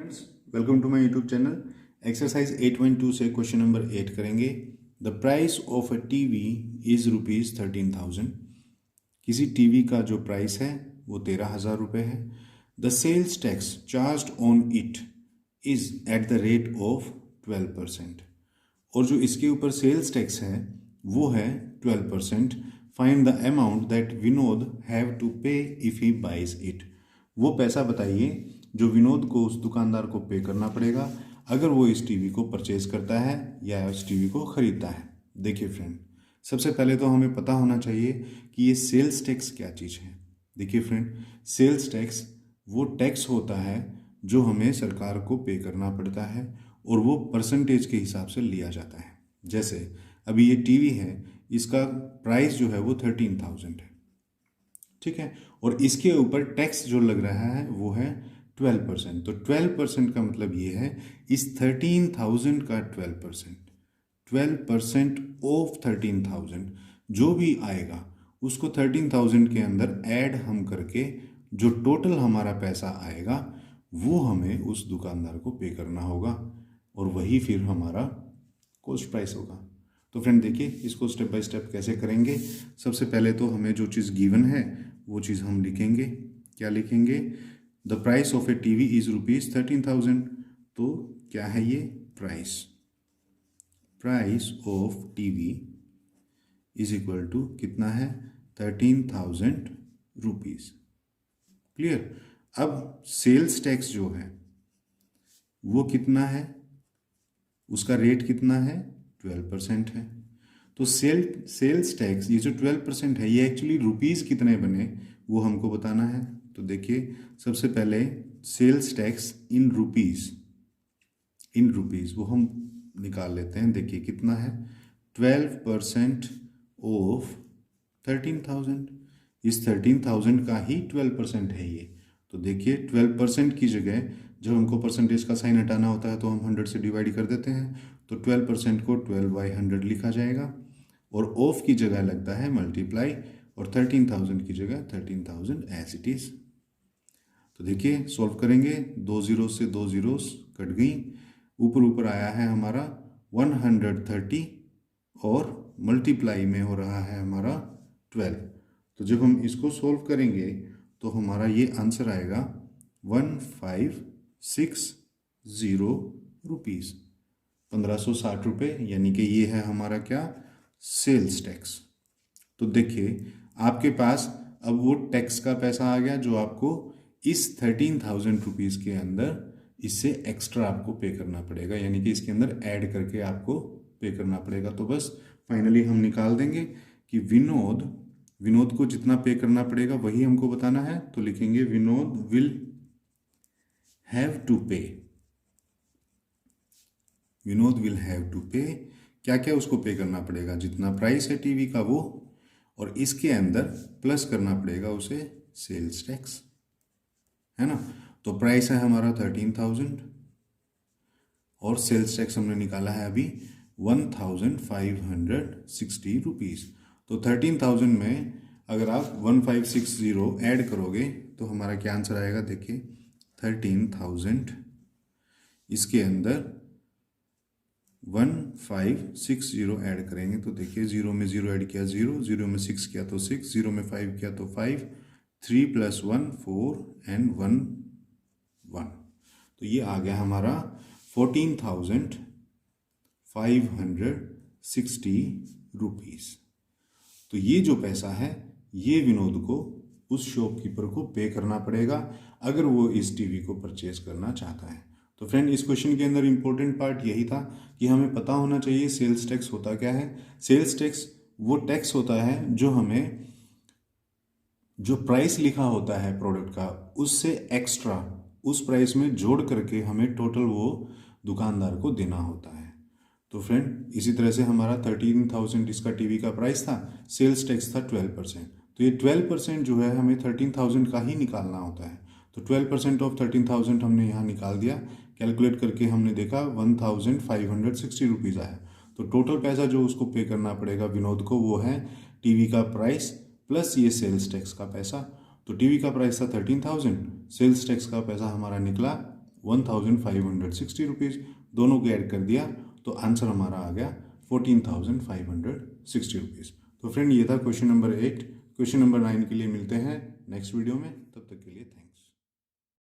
Friends, welcome to my YouTube channel. Exercise 8.2 से question number 8 करेंगे। The price of a TV is ₹13,000। किसी TV का जो price है वो 13,000 रुपये है। The sales tax charged on it is at the rate of 12%। और जो इसके ऊपर सेल्स टैक्स है वो है 12%। Find the amount that Vinod have to pay if he buys it. वो पैसा बताइए जो विनोद को उस दुकानदार को पे करना पड़ेगा अगर वो इस टीवी को परचेज करता है या इस टीवी को खरीदता है। देखिए फ्रेंड, सबसे पहले तो हमें पता होना चाहिए कि ये सेल्स टैक्स क्या चीज़ है। देखिए फ्रेंड, सेल्स टैक्स वो टैक्स होता है जो हमें सरकार को पे करना पड़ता है और वो परसेंटेज के हिसाब से लिया जाता है। जैसे अभी ये टीवी है, इसका प्राइस जो है वो 13,000 है, ठीक है, और इसके ऊपर टैक्स जो लग रहा है वो है 12%। तो 12% का मतलब ये है इस 13,000 का 12% ऑफ 13,000 जो भी आएगा उसको 13,000 के अंदर ऐड हम करके जो टोटल हमारा पैसा आएगा वो हमें उस दुकानदार को पे करना होगा और वही फिर हमारा कॉस्ट प्राइस होगा। तो फ्रेंड देखिए, इसको स्टेप बाय स्टेप कैसे करेंगे। सबसे पहले तो हमें जो चीज़ गिवन है वो चीज़ हम लिखेंगे। क्या लिखेंगे? The price of a TV is ₹13,000। तो क्या है ये? Price of TV is equal to कितना है? 13,000 रुपीज़। क्लियर। अब सेल्स टैक्स जो है वो कितना है, उसका रेट कितना है? 12% है। तो सेल्स टैक्स ये जो 12% है ये एक्चुअली रुपीज़ कितने बने वो हमको बताना है। तो देखिए, सबसे पहले सेल्स टैक्स इन रुपीज़ वो हम निकाल लेते हैं। देखिए कितना है? 12% ऑफ 13,000। इस 13,000 का ही 12% है ये। तो देखिए 12% की जगह जब हमको परसेंटेज का साइन हटाना होता है तो हम 100 से डिवाइड कर देते हैं। तो 12% को 12/100 लिखा जाएगा और ऑफ की जगह लगता है मल्टीप्लाई और 13,000 की जगह 13,000 एज इट इज़। तो देखिए सॉल्व करेंगे, 2 जीरो से 2 जीरोस कट गई, ऊपर ऊपर आया है हमारा 130 और मल्टीप्लाई में हो रहा है हमारा 12। तो जब हम इसको सॉल्व करेंगे तो हमारा ये आंसर आएगा 1560 रुपीज़, 1560 रुपये, यानी कि ये है हमारा क्या? Sales tax. तो देखिए आपके पास अब वो टैक्स का पैसा आ गया जो आपको इस 13,000 रुपीज़ के अंदर इससे एक्स्ट्रा आपको पे करना पड़ेगा, यानी कि इसके अंदर ऐड करके आपको पे करना पड़ेगा। तो बस फाइनली हम निकाल देंगे कि विनोद को जितना पे करना पड़ेगा वही हमको बताना है। तो लिखेंगे विनोद विल हैव टू पे। विनोद विल हैव टू पे क्या क्या उसको पे करना पड़ेगा? जितना प्राइस है टीवी का वो, और इसके अंदर प्लस करना पड़ेगा उसे सेल्स टैक्स, है ना। तो प्राइस है हमारा 13,000 और सेल्स टैक्स हमने निकाला है अभी 1,560 रुपीज़। तो 13,000 में अगर आप 1560 ऐड करोगे तो हमारा क्या आंसर आएगा? देखिए 13,000 इसके अंदर 1560 ऐड करेंगे तो देखिए 0 में 0 ऐड किया 0, 0 में 6 किया तो 6, 0 में 5 किया तो 5, 3 + 1 4 एंड 1 1। तो ये आ गया हमारा 14,560 रुपीज़। तो ये जो पैसा है ये विनोद को उस शॉपकीपर को पे करना पड़ेगा अगर वो इस टीवी को परचेज करना चाहता है। तो फ्रेंड, इस क्वेश्चन के अंदर इंपॉर्टेंट पार्ट यही था कि हमें पता होना चाहिए सेल्स टैक्स होता क्या है। सेल्स टैक्स वो टैक्स होता है जो हमें जो प्राइस लिखा होता है प्रोडक्ट का उससे एक्स्ट्रा उस प्राइस में जोड़ करके हमें टोटल वो दुकानदार को देना होता है। तो फ्रेंड, इसी तरह से हमारा 13,000 इसका टीवी का प्राइस था, सेल्स टैक्स था 12%। तो ये 12% जो है हमें 13,000 का ही निकालना होता है। तो 12% ऑफ 13,000 हमने यहाँ निकाल दिया, कैलकुलेट करके हमने देखा 1,560 रुपीज़ आया। तो टोटल पैसा जो उसको पे करना पड़ेगा विनोद को वो है टीवी का प्राइस प्लस ये सेल्स टैक्स का पैसा। तो टीवी का प्राइस था 13,000, सेल्स टैक्स का पैसा हमारा निकला 1560 रुपीज़, दोनों को ऐड कर दिया तो आंसर हमारा आ गया 14,560 रुपीज़। तो फ्रेंड ये था क्वेश्चन नंबर 8। क्वेश्चन नंबर 9 के लिए मिलते हैं नेक्स्ट वीडियो में, तब तक के लिए थैंक यू।